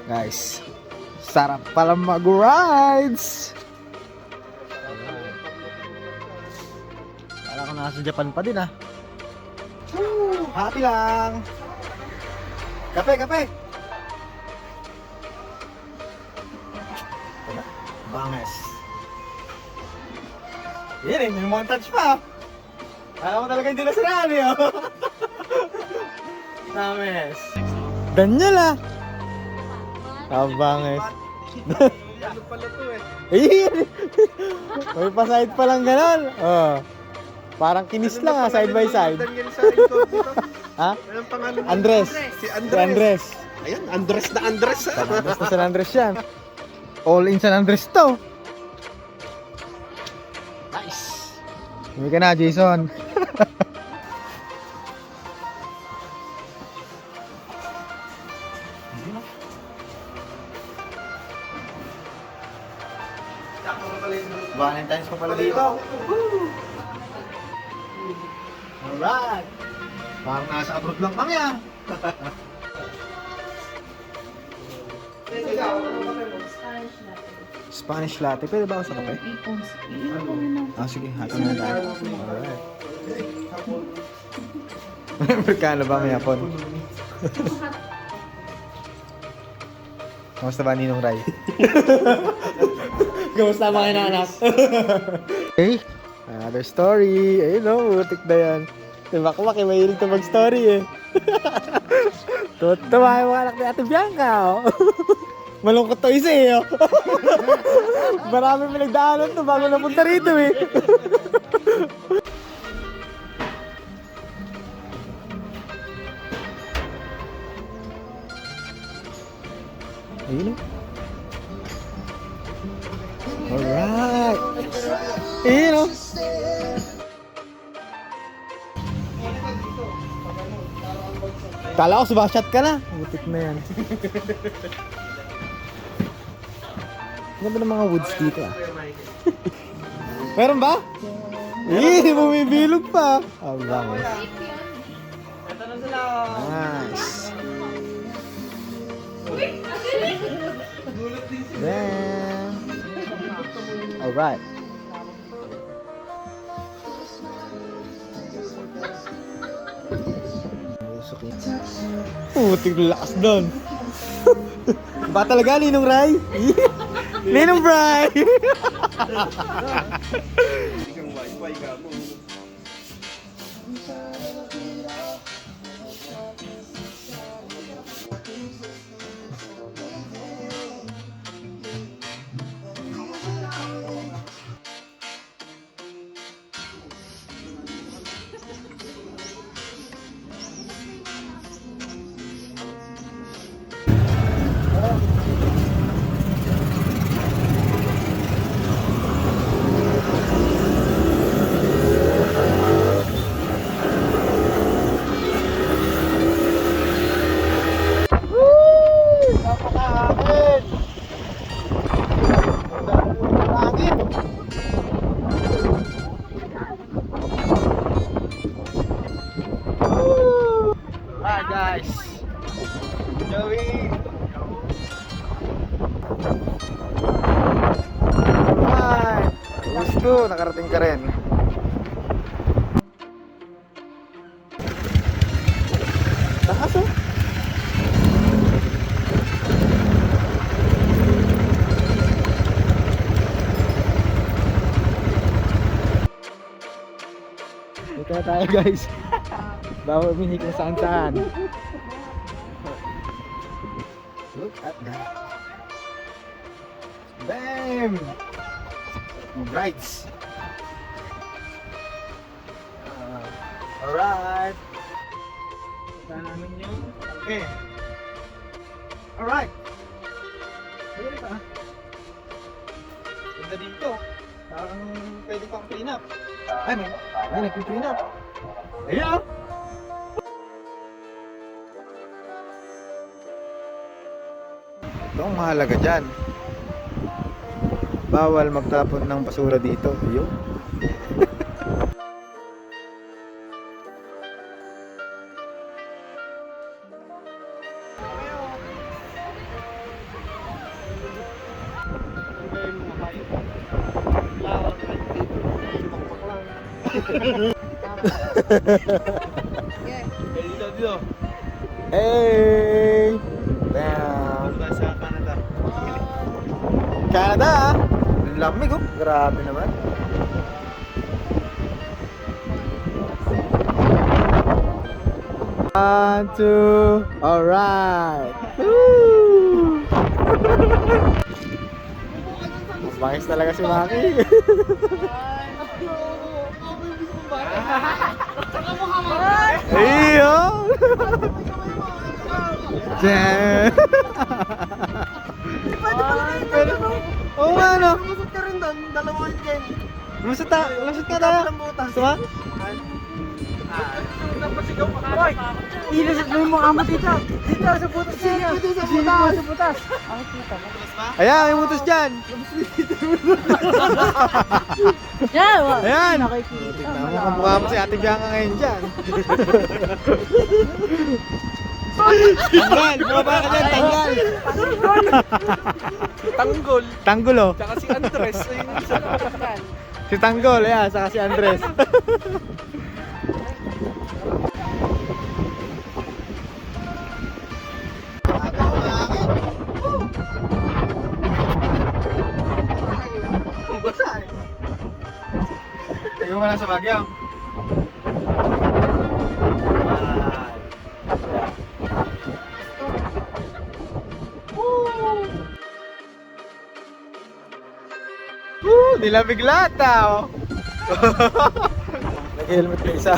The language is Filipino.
Guys, sarap pala mag-rides. Para ko nasa Japan pa din ah. Happy lang. Kape, kape. Banges. Yan eh, may montage pa. Alam mo talaga hindi nasiraan eh. Banges. Daniel ah. Banges. Ano pala to eh? May pa-side pa lang ganon. Oh. Parang kinis lang ah, side by side. Daniel sa incognito. Ha? Anong pangalan niya? Andres. Si Si Andres. Andres. Ayan, Andres na Andres. San Andres na San Andres yan. All in San Andres to. Nice. Hindi ka na, Jason. Valentine's pa pala dito. Alright. Parang nasa abroad lang kami ah. Spanish latte. Pwede ba ako sa kape? Sige. Hatin na tayo. Alright. Amerikano ba may hapon? Kamusta ba Ninong Ray? Kamusta mga inanak? Okay. Another story. Ayun o, butik na yan. Si Bakbak eh, mahilig ito mag-story eh. Tuwa yung mga anak ni Ate Bianca oh. Malungkot to isa eh oh. Marami pinagdaanan to bago napunta rito eh. Ayun oh. Alright. Ayun oh. Kala ko subashot ka na. Butik na yan. Ganda ng mga woods dito ah. Meron ba? Bumibilog pa. Bangus. Nice. Then, alright. Putik lakas doon. Ba talaga Ninong Ray? Ninong Ray! Hindi kang wifi ka mo. Hi guys. Joey. Hi. Gusto, nakarating ka rin. Takas oh. Dito na tayo guys. Bawal umihi kung saan saan. Look at that. Bam! Rights. Alright. Punta namin yung okay. Alright. Pwede pa. Ganda dito. Parang pwede pang clean up. Ay, nag-clean up. Ayan! Ito ang mahalaga dyan. Bawal magtapon ng basura dito. Ayun. yung mga hayop. Lawak na dito. Sumakpak lang. Dito. Hey! Damn! Punta sa Canada. Canada ah! Ang lamig oh. Grabe naman. One, two, alright! Woo! Bangis talaga si Maki. Iyo! Damn! Oo nga no? Lumusot ka rin doon. Dalawa kayo dyan. Lusot ka tayo. Gusto mo? Napasigaw ka. Hoy! Ilusot mo yung mukha mo dito! Dito sa butas niya! Dito sa butas! Ang kita mo. Ayan, may butas dyan. Yan! Ayan. Nakikita. Mukha mo si Ate Bianca ngayon dyan. Tanggal! Bumaba ka dyan, tanggal! Tanggol. Tanggol oh. Tsaka si Andres. Ayun sa kapatid. Si Tanggol, ayan, saka si Andres. Tayo mo lang sa Baguio. Nilamig lahat ah. Nag-helmet na isa.